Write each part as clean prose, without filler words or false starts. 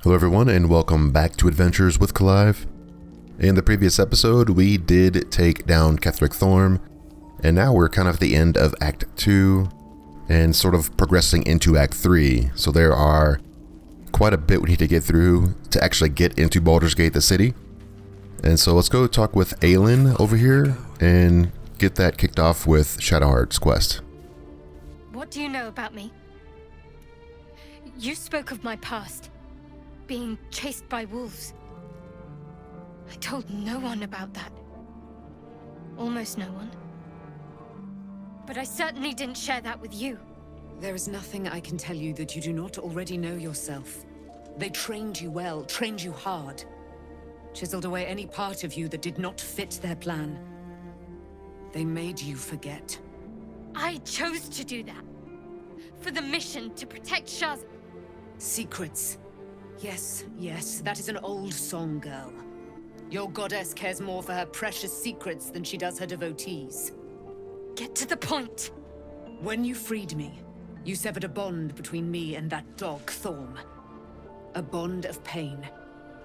Hello everyone and welcome back to Adventures with Clive. In the previous episode we did take down Ketheric Thorm, and now we're kind of at the end of Act 2 and sort of progressing into Act 3. So there are quite a bit we need to get through to actually get into Baldur's Gate, the city. And so let's go talk with Aylin over here and get that kicked off with Shadowheart's quest. What do you know about me? You spoke of my past. Being chased by wolves. I told no one about that. Almost no one. But I certainly didn't share that with you. There is nothing I can tell you that you do not already know yourself. They trained you well, trained you hard. Chiseled away any part of you that did not fit their plan. They made you forget. I chose to do that. For the mission to protect Shaz. Secrets. Yes, that is an old song, girl. Your goddess cares more for her precious secrets than she does her devotees. Get to the point. When you freed me, you severed a bond between me and that dog, Thorm. A bond of pain.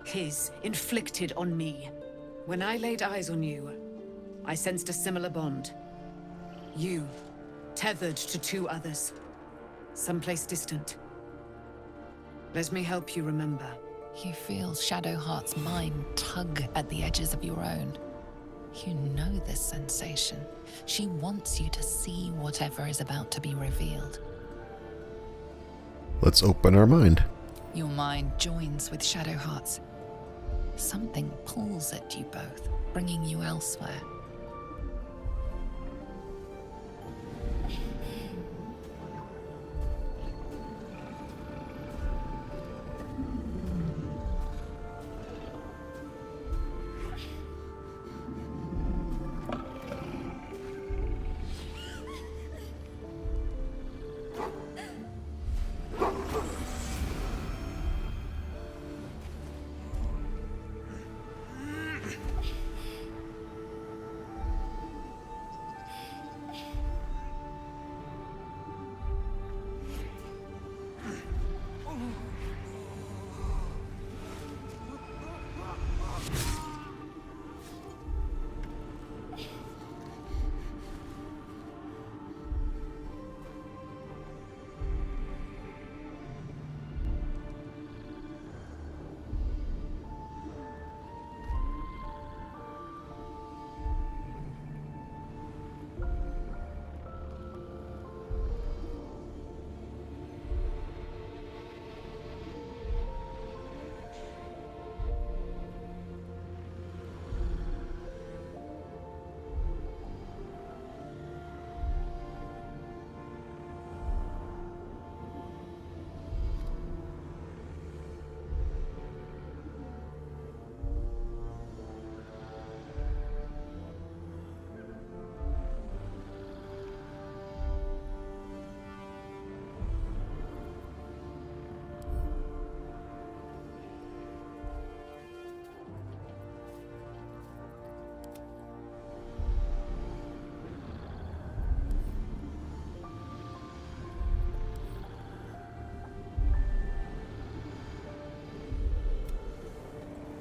His, inflicted on me. When I laid eyes on you, I sensed a similar bond. You, tethered to two others. Someplace distant. Let me help you remember. You feel Shadowheart's mind tug at the edges of your own. You know this sensation. She wants you to see whatever is about to be revealed. Let's open our mind. Your mind joins with Shadowheart's. Something pulls at you both, bringing you elsewhere.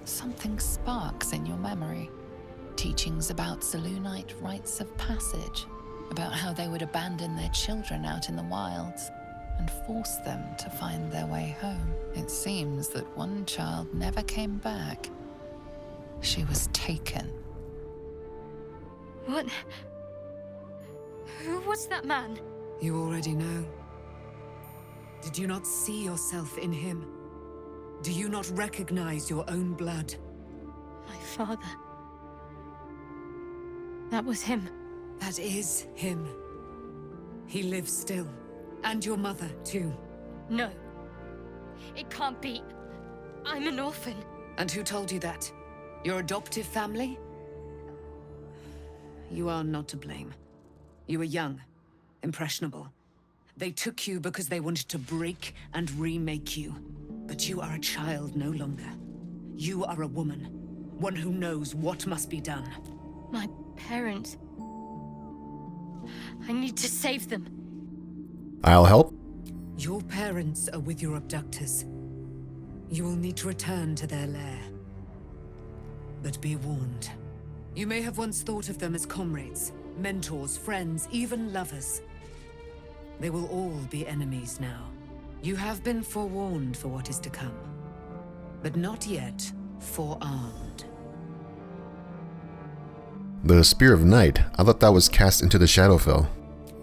Something sparks in your memory. Teachings about Selûnite rites of passage, about how they would abandon their children out in the wilds and force them to find their way home. It seems that one child never came back. She was taken. What? Who was that man? You already know. Did you not see yourself in him? Do you not recognize your own blood? My father. That was him. That is him. He lives still. And your mother, too. No. It can't be. I'm an orphan. And who told you that? Your adoptive family? You are not to blame. You were young, impressionable. They took you because they wanted to break and remake you. But you are a child no longer. You are a woman. One who knows what must be done. My parents. I need to save them. I'll help. Your parents are with your abductors. You will need to return to their lair. But be warned. You may have once thought of them as comrades, mentors, friends, even lovers. They will all be enemies now. You have been forewarned for what is to come, but not yet forearmed. The Spear of Night, I thought that was cast into the Shadowfell.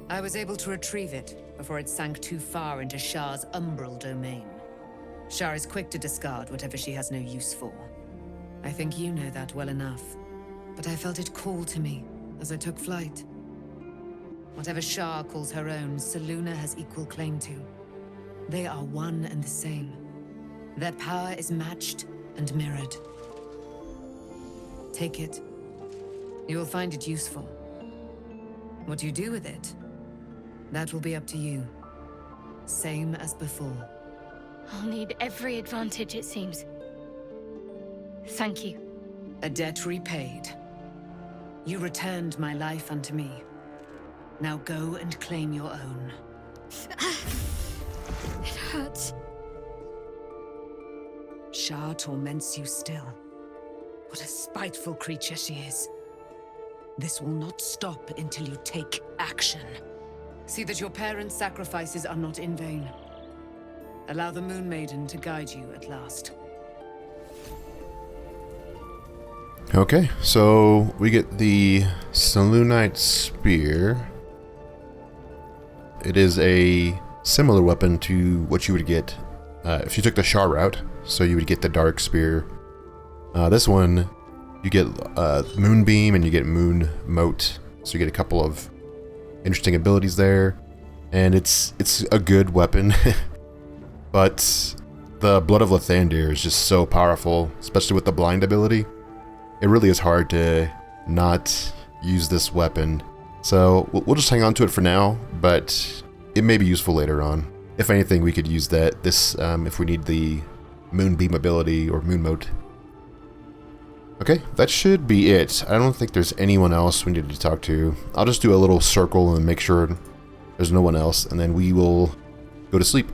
I was able to retrieve it before it sank too far into Shah's umbral domain. Shah is quick to discard whatever she has no use for. I think you know that well enough, but I felt it call to me as I took flight. Whatever Shah calls her own, Selûne has equal claim to. They are one and the same. Their power is matched and mirrored. Take it. You will find it useful. What you do with it, that will be up to you. Same as before. I'll need every advantage, it seems. Thank you. A debt repaid. You returned my life unto me. Now go and claim your own. It hurts. Shah torments you still. What a spiteful creature she is. This will not stop until you take action. See that your parents' sacrifices are not in vain. Allow the Moon Maiden to guide you at last. Okay, so we get the Selûnite Spear. It is a similar weapon to what you would get if you took the Shah route. So you would get the Dark Spear. This one, you get Moonbeam and you get Moon Mote. So you get a couple of interesting abilities there. And it's a good weapon. But the Blood of Lathander is just so powerful, especially with the blind ability. It really is hard to not use this weapon. So we'll just hang on to it for now, but it may be useful later on. If anything, we could use that if we need the Moonbeam ability or Moon Mote. Okay, that should be it. I don't think there's anyone else we need to talk to. I'll just do a little circle and make sure there's no one else, and then we will go to sleep.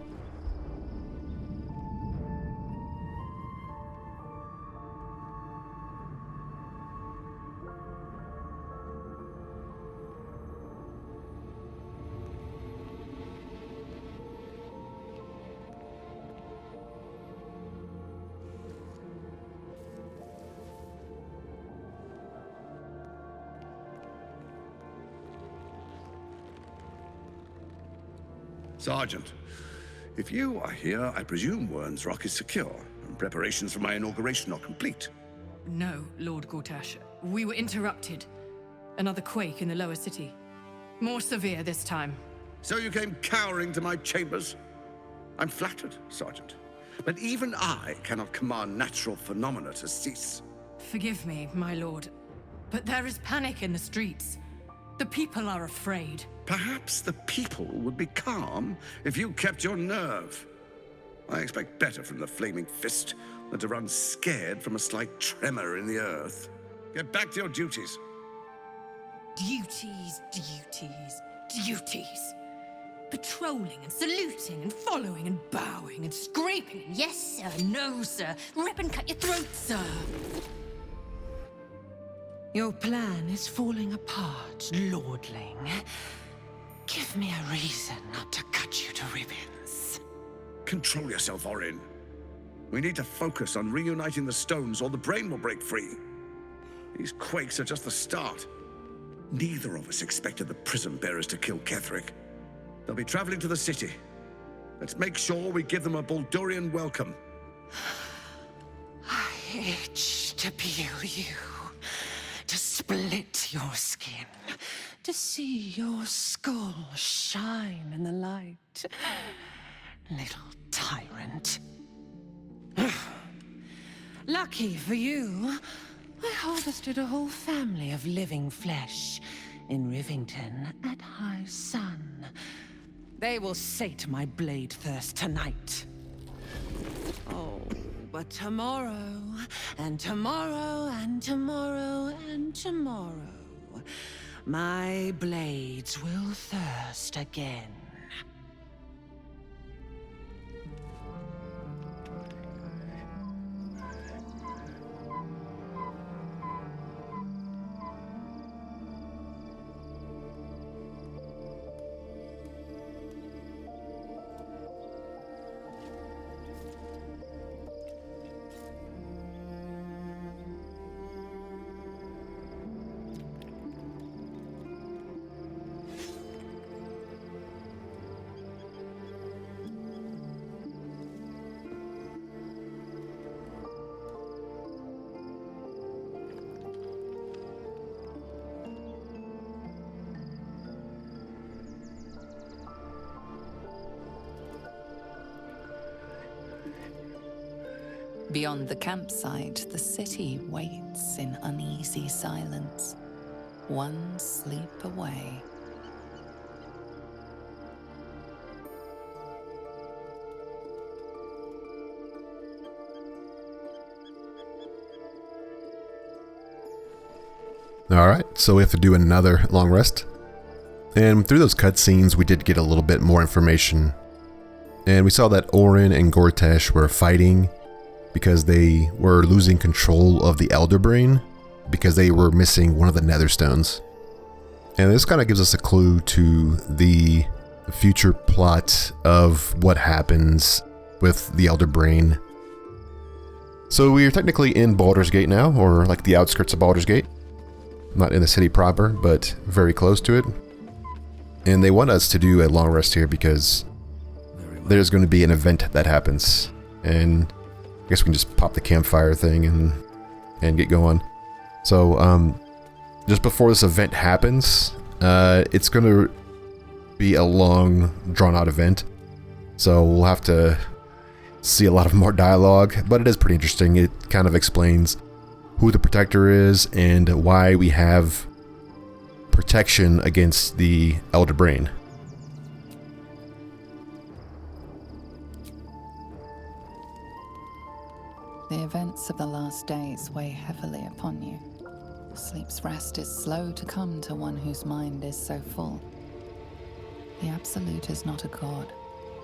Sergeant, if you are here, I presume Wern's Rock is secure, and preparations for my inauguration are complete. No, Lord Gortash. We were interrupted. Another quake in the lower city. More severe this time. So you came cowering to my chambers? I'm flattered, Sergeant. But even I cannot command natural phenomena to cease. Forgive me, my lord, but there is panic in the streets. The people are afraid. Perhaps the people would be calm if you kept your nerve. I expect better from the Flaming Fist than to run scared from a slight tremor in the earth. Get back to your duties. Duties. Patrolling and saluting and following and bowing and scraping. Yes, sir. No, sir. Rip and cut your throat, sir. Your plan is falling apart, lordling. Give me a reason not to cut you to ribbons. Control yourself, Orin. We need to focus on reuniting the stones or the brain will break free. These quakes are just the start. Neither of us expected the Prism bearers to kill Ketheric. They'll be traveling to the city. Let's make sure we give them a Baldurian welcome. I itch to peel you, to split your skin, to see your skull shine in the light. Little tyrant. Lucky for you, I harvested a whole family of living flesh in Rivington at high sun. They will sate my blade thirst tonight. Oh, but tomorrow, and tomorrow, and tomorrow, and tomorrow, my blades will thirst again. Beyond the campsite, the city waits in uneasy silence, one sleep away. Alright, so we have to do another long rest. And through those cutscenes, we did get a little bit more information. And we saw that Orin and Gortash were fighting because they were losing control of the Elder Brain because they were missing one of the Nether Stones. And this kind of gives us a clue to the future plot of what happens with the Elder Brain. So we are technically in Baldur's Gate now, or like the outskirts of Baldur's Gate. Not in the city proper, but very close to it. And they want us to do a long rest here because there's going to be an event that happens. And I guess we can just pop the campfire thing and get going. So, just before this event happens, it's going to be a long, drawn-out event. So we'll have to see a lot of more dialogue, but it is pretty interesting. It kind of explains who the Protector is and why we have protection against the Elder Brain. The events of the last days weigh heavily upon you. Sleep's rest is slow to come to one whose mind is so full. The Absolute is not a god,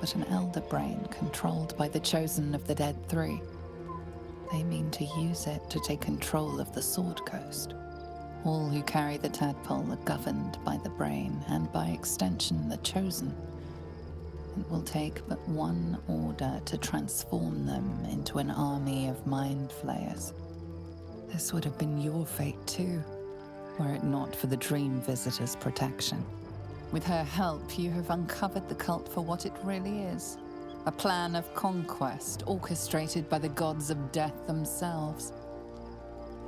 but an Elder Brain controlled by the Chosen of the Dead Three. They mean to use it to take control of the Sword Coast. All who carry the tadpole are governed by the Brain, and by extension the Chosen. It will take but one order to transform them into an army of Mindflayers. This would have been your fate too, were it not for the Dream Visitor's protection. With her help, you have uncovered the cult for what it really is. A plan of conquest orchestrated by the gods of death themselves.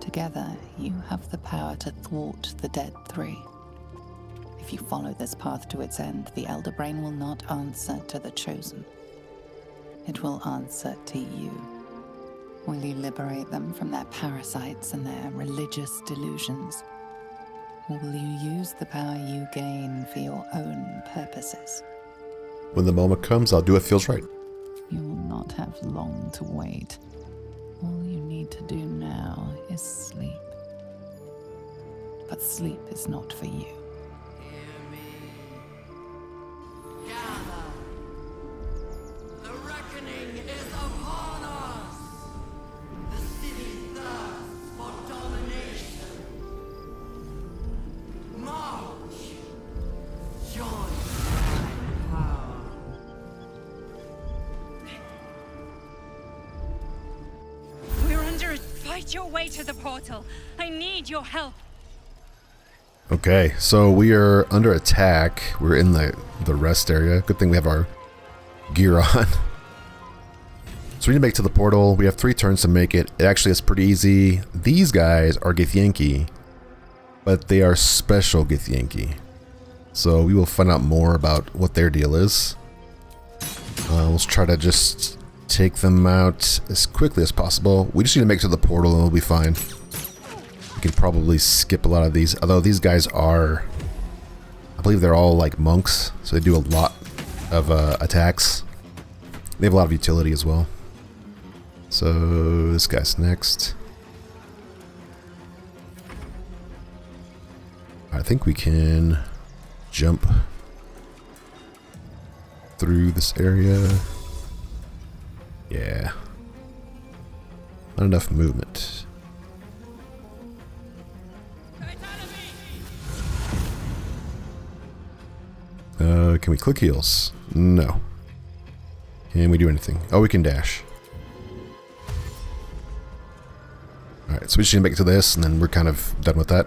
Together, you have the power to thwart the Dead Three. If you follow this path to its end, the Elder Brain will not answer to the Chosen. It will answer to you. Will you liberate them from their parasites and their religious delusions? Or will you use the power you gain for your own purposes? When the moment comes, I'll do what feels right. You will not have long to wait. All you need to do now is sleep. But sleep is not for you. The reckoning is upon us! The city thirsts for domination. March! Join my power. We're under it. Fight your way to the portal. I need your help. Okay, so we are under attack. We're in the rest area. Good thing we have our gear on. So we need to make it to the portal. We have 3 turns to make it. It actually is pretty easy. These guys are Githyanki, but they are special Githyanki. So we will find out more about what their deal is. Let's try to just take them out as quickly as possible. We just need to make it to the portal and we'll be fine. We can probably skip a lot of these, although these guys are, I believe they're all like monks, so they do a lot of attacks. They have a lot of utility as well. So this guy's next. I think we can jump through this area. Yeah. Not enough movement. Can we click heals? No. Can we do anything? Oh, we can dash. Alright, so we just need to make it to this, and then we're kind of done with that.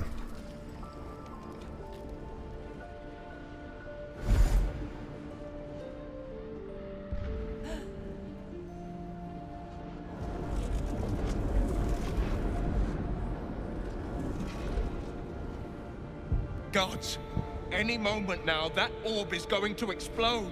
Gods, any moment now, that orb is going to explode.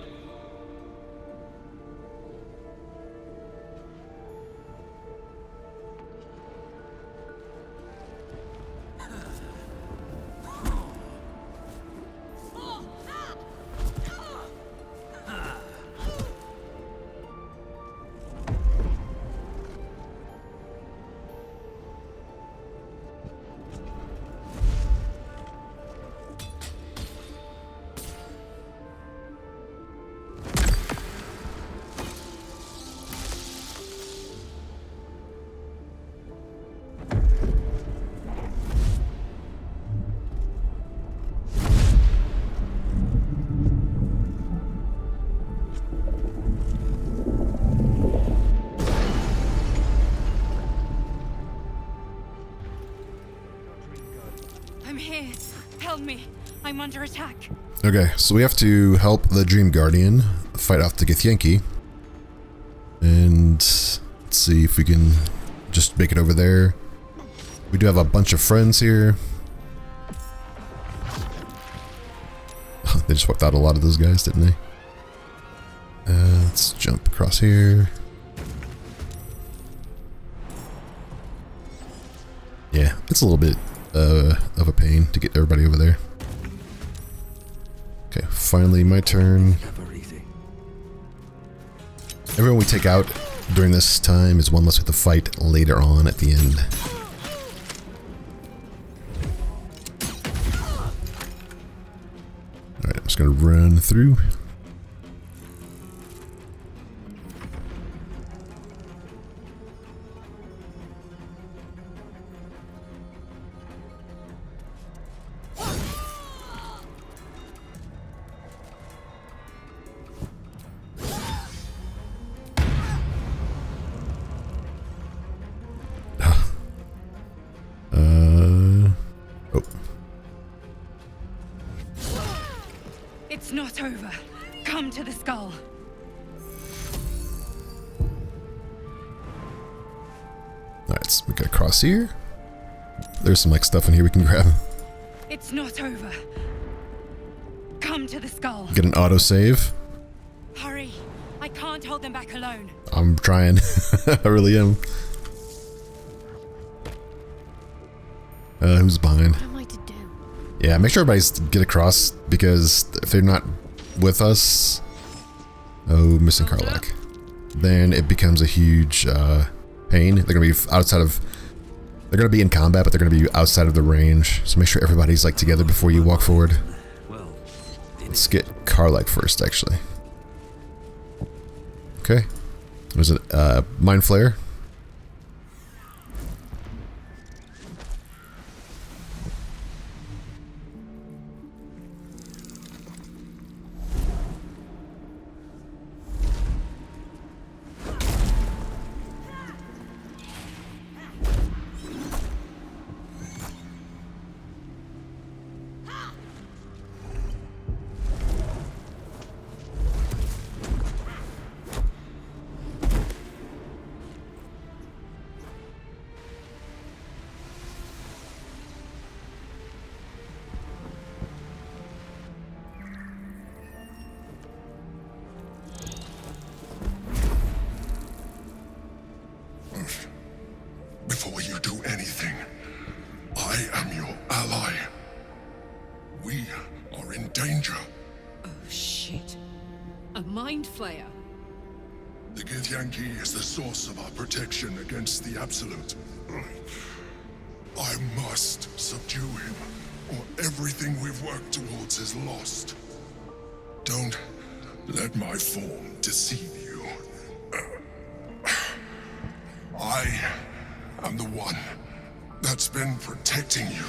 Help me. I'm under attack. Okay, so we have to help the Dream Guardian fight off the Githyanki. And let's see if we can just make it over there. We do have a bunch of friends here. They just wiped out a lot of those guys, didn't they? Let's jump across here. Yeah, it's a little bit of a pain to get everybody over there. Okay, finally my turn. Everyone we take out during this time is one less we have to fight later on at the end. Alright, I'm just gonna run through. It's not over. Come to the skull. Alright, so we gotta cross here. There's some like stuff in here we can grab. It's not over. Come to the skull. Get an autosave. Hurry. I can't hold them back alone. I'm trying. I really am. Who's behind? What am I to do? Yeah, make sure everybody's get across, because if they're not with us... Oh, missing Karlach. Then it becomes a huge pain. They're gonna be outside of... They're gonna be in combat, but they're gonna be outside of the range. So make sure everybody's like together before you walk forward. Let's get Karlach first, actually. Okay. Was it Mindflayer? Before you do anything, I am your ally. We are in danger. Oh, shit. A Mindflayer. The Githyanki is the source of our protection against the Absolute. I must subdue him, or everything we've worked towards is lost. Don't let my form deceive you. I am the one that's been protecting you.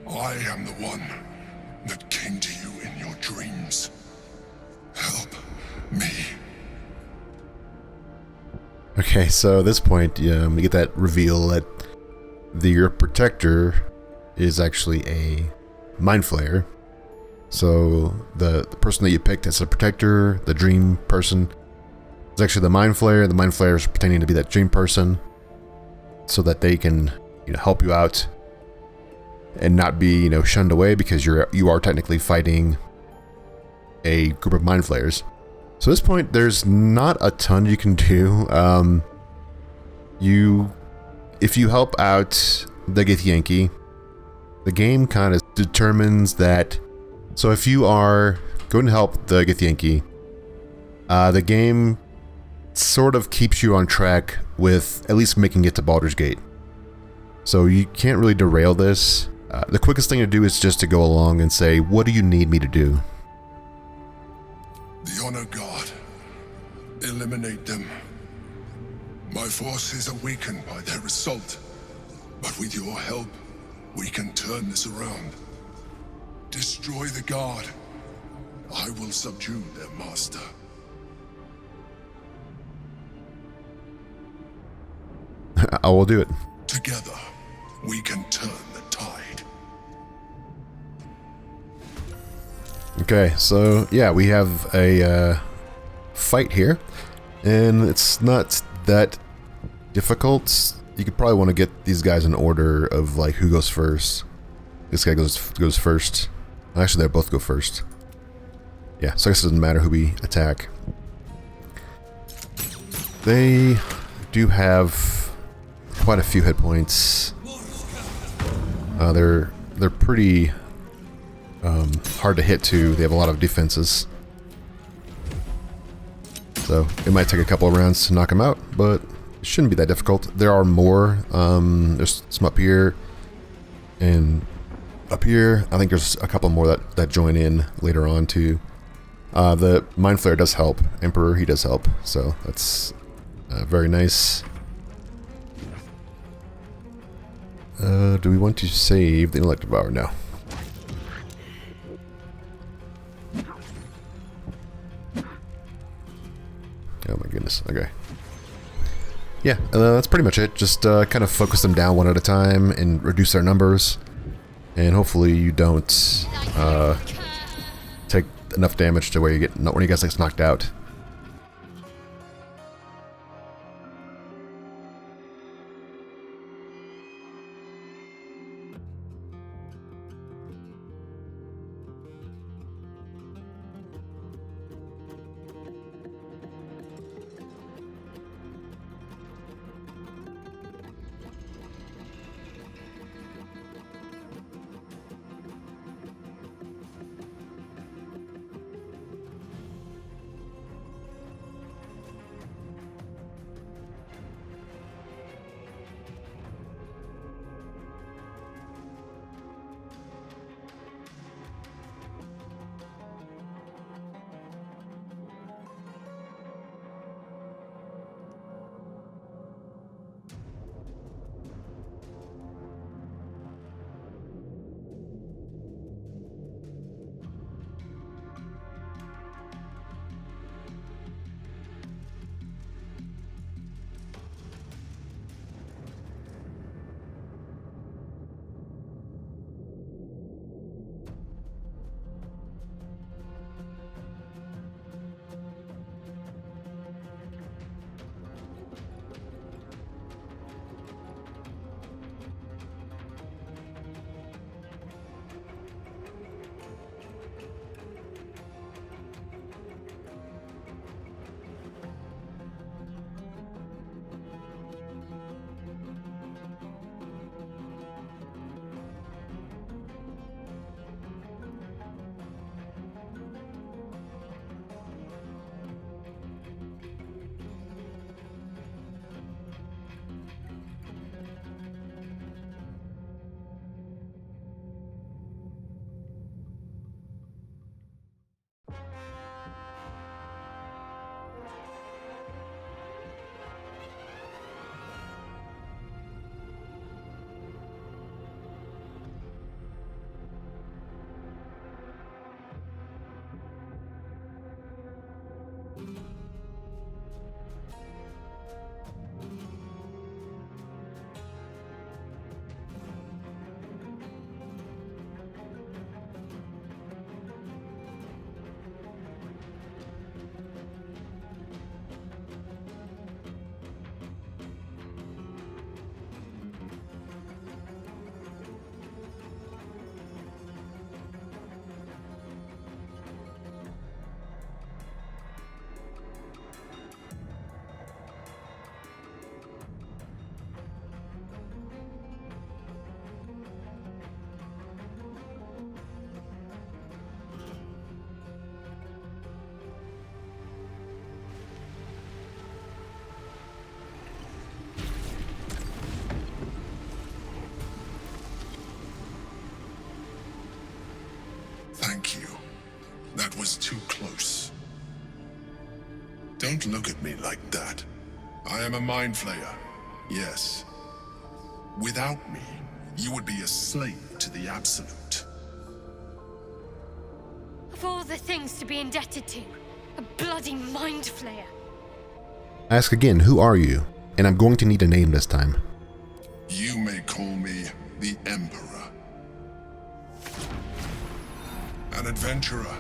I am the one that came to you in your dreams. Help me. Okay, so at this point, we get that reveal that your protector is actually a Mindflayer. So the person that you picked as a protector, the dream person, is actually the Mindflayer. The Mindflayer is pretending to be that dream person so that they can, help you out and not be, shunned away, because you are technically fighting a group of Mindflayers. So at this point, there's not a ton you can do. If you help out the Githyanki, the game kind of determines that. So if you are going to help the Githyanki, the game sort of keeps you on track with at least making it to Baldur's Gate. So you can't really derail this. The quickest thing to do is just to go along and say, what do you need me to do? The Honor Guard. Eliminate them. My forces are weakened by their assault, but with your help, we can turn this around. Destroy the Guard. I will subdue their master. I will do it. Together, we can turn the tide. Okay, so yeah, we have a fight here, and it's not that difficult. You could probably want to get these guys in order of like who goes first. This guy goes first. Actually, they both go first. Yeah, so I guess it doesn't matter who we attack. They do have quite a few hit points. They're pretty hard to hit too. They have a lot of defenses, so it might take a couple of rounds to knock them out, but it shouldn't be that difficult. There are more. There's some up here and up here. I think there's a couple more that join in later on too. The Mindflayer does help. Emperor, he does help, so that's very nice. Do we want to save the Intellect Devourer? No. Oh my goodness, okay. Yeah, that's pretty much it. Just kind of focus them down one at a time and reduce their numbers. And hopefully you don't take enough damage to where you get when you guys get knocked out. Thank you. That was too close. Don't look at me like that. I am a Mindflayer, yes. Without me, you would be a slave to the Absolute. Of all the things to be indebted to, a bloody Mindflayer. Ask again, who are you? And I'm going to need a name this time. You may call me the Emperor. An adventurer,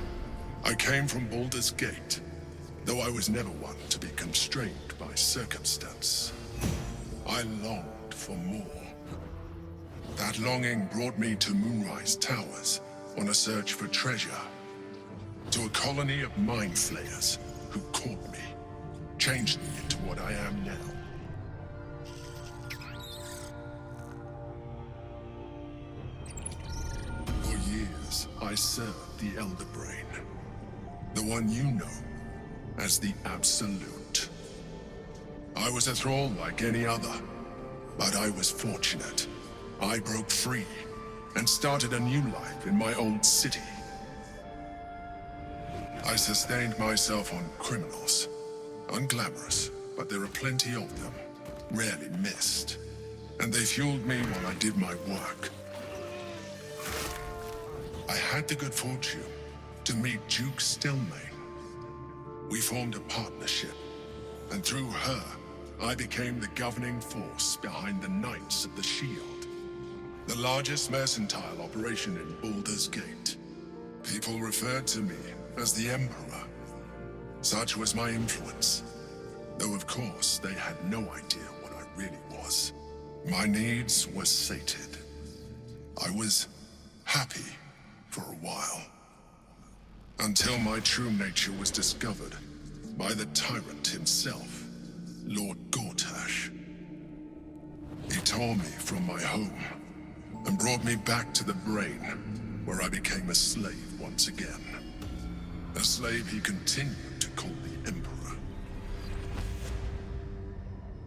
I came from Baldur's Gate, though I was never one to be constrained by circumstance. I longed for more. That longing brought me to Moonrise Towers on a search for treasure, to a colony of Mindflayers who caught me, changed me into what I am now. For years, I served the Elder Brain, the one you know as the Absolute. I was a thrall like any other, but I was fortunate. I broke free and started a new life in my old city. I sustained myself on criminals. Unglamorous, but there are plenty of them, rarely missed. And they fueled me while I did my work. I had the good fortune to meet Duke Stelmane. We formed a partnership, and through her, I became the governing force behind the Knights of the Shield, the largest mercantile operation in Baldur's Gate. People referred to me as the Emperor. Such was my influence, though of course they had no idea what I really was. My needs were sated. I was happy for a while, until my true nature was discovered by the tyrant himself, Lord Gortash. He tore me from my home and brought me back to the Brain, where I became a slave once again. A slave he continued to call the Emperor.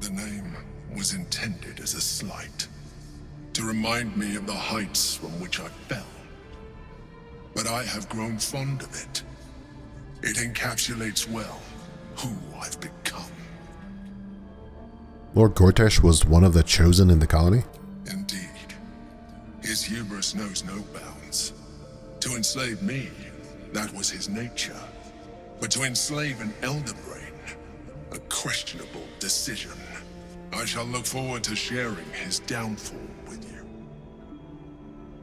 The name was intended as a slight, to remind me of the heights from which I fell. But I have grown fond of it. It encapsulates well who I've become. Lord Gortash was one of the chosen in the colony? Indeed. His hubris knows no bounds. To enslave me, that was his nature. But to enslave an Elder Brain, a questionable decision. I shall look forward to sharing his downfall with you.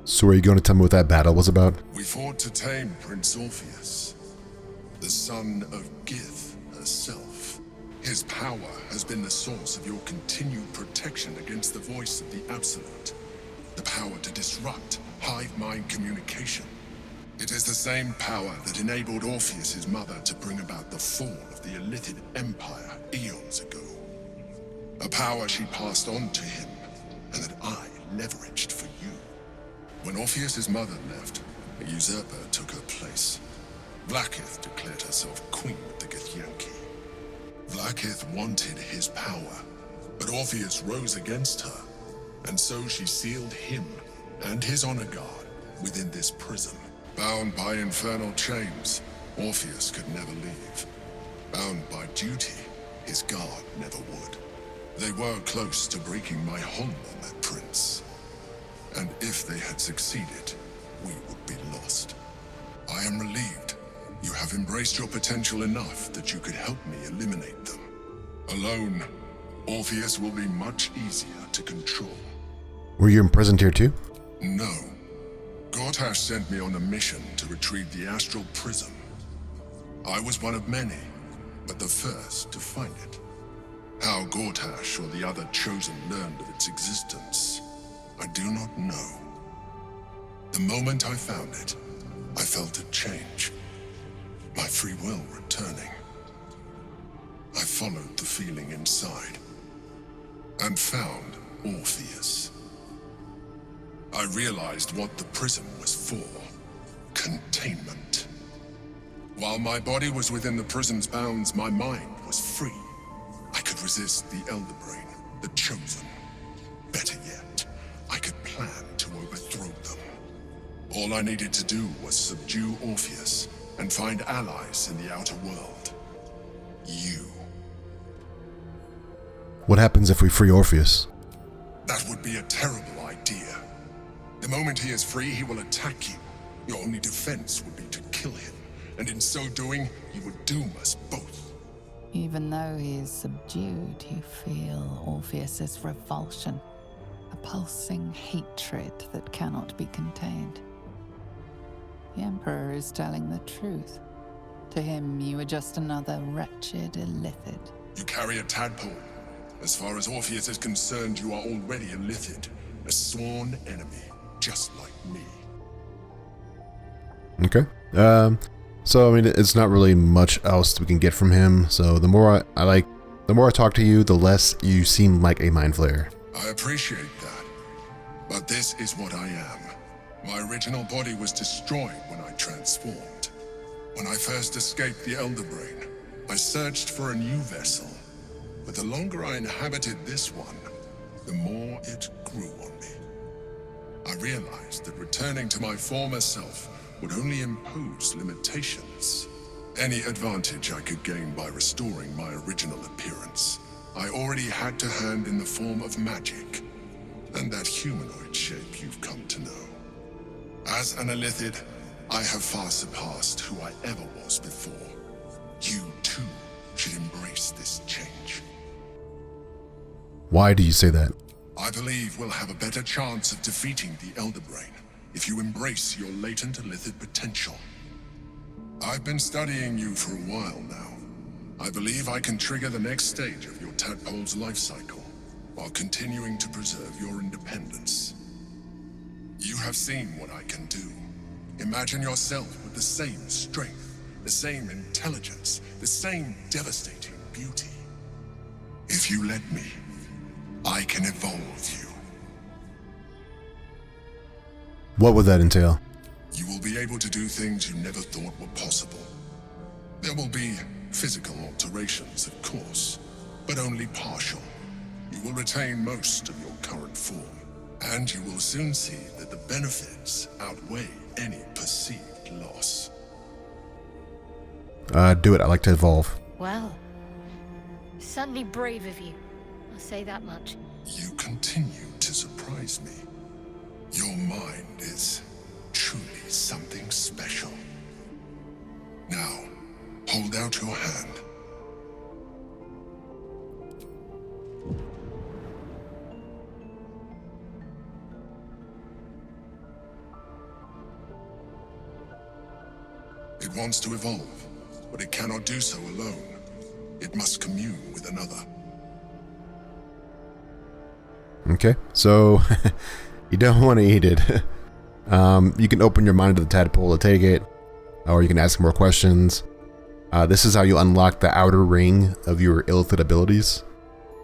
So are you going to tell me what that battle was about? We fought to tame Prince Orpheus, the son of Gith herself. His power has been the source of your continued protection against the voice of the Absolute. The power to disrupt hive mind communication. It is the same power that enabled Orpheus's mother to bring about the fall of the Illithid Empire eons ago. A power she passed on to him, and that I leveraged for you. When Orpheus's mother left, a usurper took her place. Vlaakith declared herself queen of the Githyanki. Vlaakith wanted his power, but Orpheus rose against her, and so she sealed him and his honor guard within this prison. Bound by infernal chains, Orpheus could never leave. Bound by duty, his guard never would. They were close to breaking my hold on that prince. And if they had succeeded, we would be lost. I am relieved. You have embraced your potential enough that you could help me eliminate them. Alone, Orpheus will be much easier to control. Were you imprisoned here too? No. Gortash sent me on a mission to retrieve the Astral Prism. I was one of many, but the first to find it. How Gortash or the other chosen learned of its existence, I do not know. The moment I found it, I felt a change. My free will returning. I followed the feeling inside and found Orpheus. I realized what the prism was for. Containment. While my body was within the prism's bounds, my mind was free. I could resist the Elder Brain, the Chosen. Better yet, I could plan to overthrow them. All I needed to do was subdue Orpheus and find allies in the outer world. You. What happens if we free Orpheus? That would be a terrible idea. The moment he is free, he will attack you. Your only defense would be to kill him, and in so doing, you would doom us both. Even though he is subdued, you feel Orpheus's revulsion, pulsing hatred that cannot be contained. The Emperor is telling the truth. To him, you are just another wretched Illithid. You carry a tadpole. As far as Orpheus is concerned, you are already Illithid, a sworn enemy, just like me. Okay. So I mean, it's not really much else we can get from him. So the more the more I talk to you, the less you seem like a Mindflayer. I appreciate that, but this is what I am. My original body was destroyed when I transformed. When I first escaped the Elder Brain, I searched for a new vessel, but the longer I inhabited this one, the more it grew on me. I realized that returning to my former self would only impose limitations. Any advantage I could gain by restoring my original appearance, I already had to hand in the form of magic, and that humanoid shape you've come to know. As an Illithid, I have far surpassed who I ever was before. You, too, should embrace this change. Why do you say that? I believe we'll have a better chance of defeating the Elder Brain if you embrace your latent Illithid potential. I've been studying you for a while now. I believe I can trigger the next stage of your tadpole's life cycle, while continuing to preserve your independence. You have seen what I can do. Imagine yourself with the same strength, the same intelligence, the same devastating beauty. If you let me, I can evolve you. What would that entail? You will be able to do things you never thought were possible. There will be physical alterations, of course, but only partial. You will retain most of your current form, and you will soon see that the benefits outweigh any perceived loss. Do it. I like to evolve. Well, certainly brave of you. I'll say that much. You continue to surprise me. Your mind is truly something special. Now, hold out your hand. It wants to evolve, but it cannot do so alone. It must commune with another. Okay, so you don't want to eat it. You can open your mind to the tadpole to take it, or you can ask more questions. This is how you unlock the outer ring of your Illithid abilities.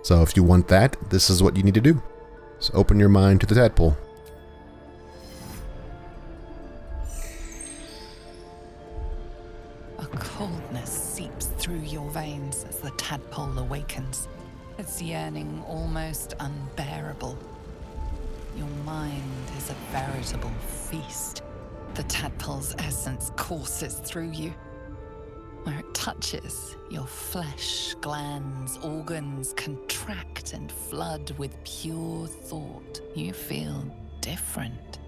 So if you want that, this is what you need to do. So open your mind to the tadpole. A coldness seeps through your veins as the tadpole awakens, its yearning almost unbearable. Your mind is a veritable feast. The tadpole's essence courses through you. Where it touches, your flesh, glands, organs contract and flood with pure thought. You feel different.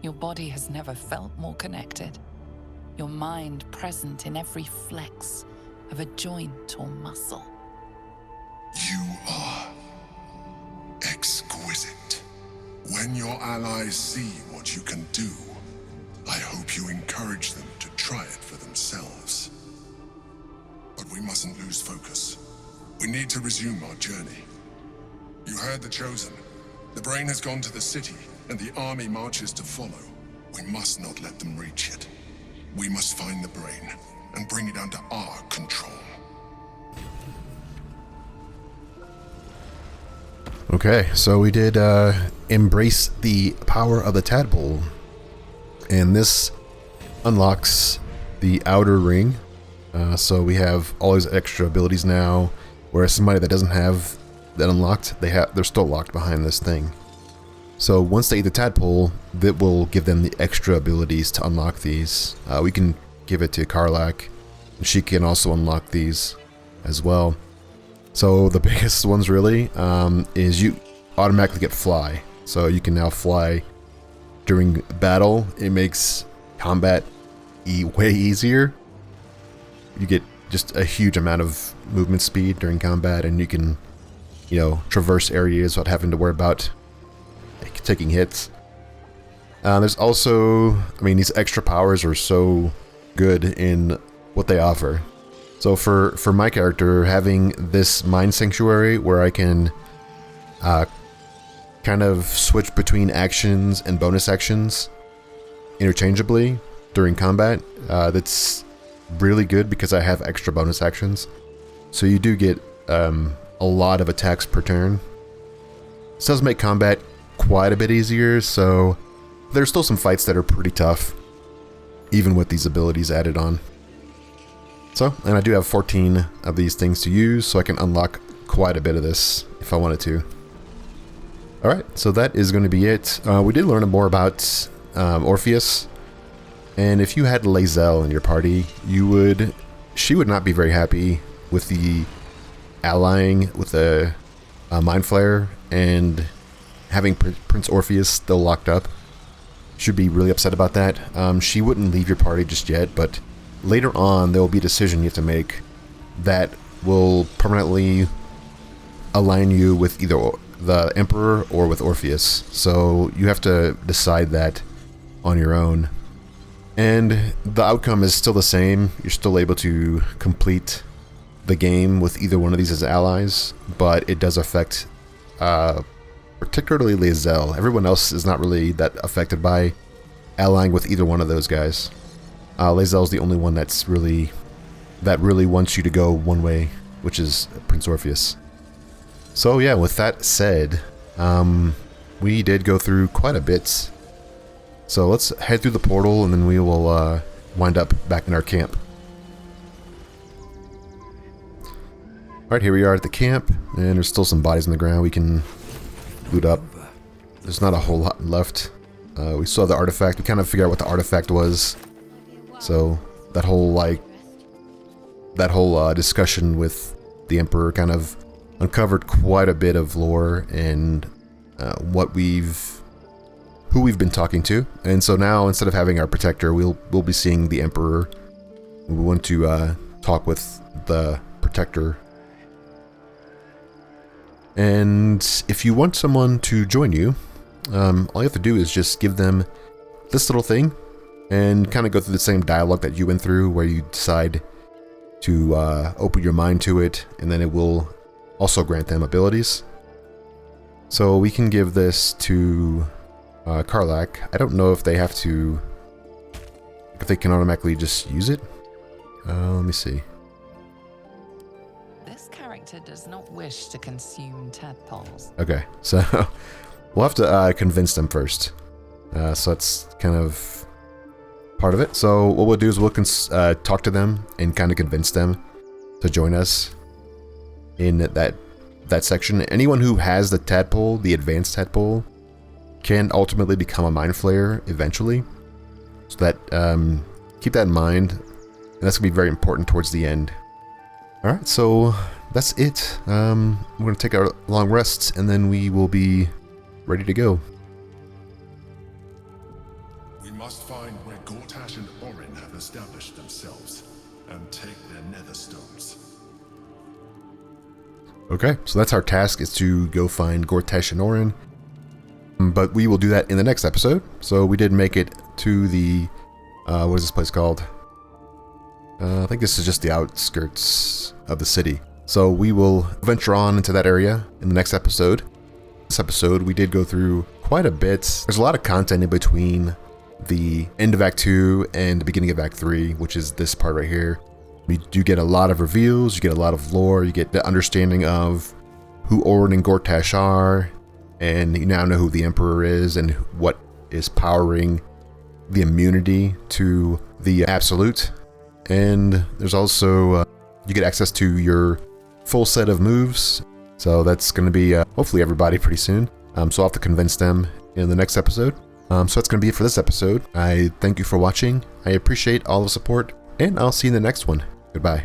Your body has never felt more connected. Your mind present in every flex of a joint or muscle. You are exquisite. When your allies see what you can do, I hope you encourage them to try it for themselves. But we mustn't lose focus. We need to resume our journey. You heard the Chosen. The Brain has gone to the city, and the army marches to follow. We must not let them reach it. We must find the Brain and bring it under our control. Okay, so we did embrace the power of the tadpole, and this unlocks the outer ring. So we have all these extra abilities now, whereas somebody that doesn't have that unlocked, they're still locked behind this thing. So once they eat the tadpole, that will give them the extra abilities to unlock these. We can give it to Karlak, and she can also unlock these as well. So the biggest ones really is you automatically get fly. So you can now fly during battle. It makes combat way easier. You get just a huge amount of movement speed during combat, and you can, traverse areas without having to worry about taking hits. There's also, I mean, these extra powers are so good in what they offer. So for my character, having this Mind Sanctuary where I can kind of switch between actions and bonus actions interchangeably during combat, that's really good because I have extra bonus actions. So you do get a lot of attacks per turn. This does make combat quite a bit easier, so there's still some fights that are pretty tough, even with these abilities added on. So, and I do have 14 of these things to use, so I can unlock quite a bit of this if I wanted to. Alright, so that is going to be it. We did learn more about Orpheus, and if you had Lae'zel in your party, she would not be very happy with the allying with the Mindflayer and having Prince Orpheus still locked up. She'd be really upset about that. She wouldn't leave your party just yet, but later on there will be a decision you have to make that will permanently align you with either the Emperor or with Orpheus. So you have to decide that on your own. And the outcome is still the same. You're still able to complete the game with either one of these as allies, but it does affect particularly Lae'zel. Everyone else is not really that affected by allying with either one of those guys. Lae'zel is the only one that really wants you to go one way, which is Prince Orpheus. So yeah, with that said, we did go through quite a bit. So let's head through the portal and then we will wind up back in our camp. Alright, here we are at the camp, and there's still some bodies on the ground we can loot up. There's not a whole lot left. We saw the artifact. We kind of figured out what the artifact was. So that whole discussion with the Emperor kind of uncovered quite a bit of lore and who we've been talking to. And so now, instead of having our protector, we'll be seeing the Emperor. We want to talk with the protector. And if you want someone to join you, all you have to do is just give them this little thing and kind of go through the same dialogue that you went through, where you decide to open your mind to it, and then it will also grant them abilities. So we can give this to Karlach. I don't know if they can automatically just use it. Let me see. This character does not wish to consume tadpoles. Okay, so we'll have to convince them first. So that's kind of part of it. So what we'll do is we'll talk to them and kind of convince them to join us in that section. Anyone who has the tadpole, the advanced tadpole, can ultimately become a Mindflayer eventually. So that keep that in mind, and that's gonna be very important towards the end. All right, so that's it. We're gonna take our long rests, and then we will be ready to go. We must find where Gortash and Orin have established themselves and take their nether stones. Okay, so that's our task, is to go find Gortash and Orin. But we will do that in the next episode. So we did make it to the, what is this place called? I think this is just the outskirts of the city. So we will venture on into that area in the next episode. This episode, we did go through quite a bit. There's a lot of content in between the end of Act 2 and the beginning of Act 3, which is this part right here. We do get a lot of reveals, you get a lot of lore, you get the understanding of who Orin and Gortash are, and you now know who the Emperor is and what is powering the immunity to the Absolute. And there's also, you get access to your full set of moves. So that's going to be hopefully everybody pretty soon. So I'll have to convince them in the next episode. So that's going to be it for this episode. I thank you for watching. I appreciate all the support, and I'll see you in the next one. Goodbye.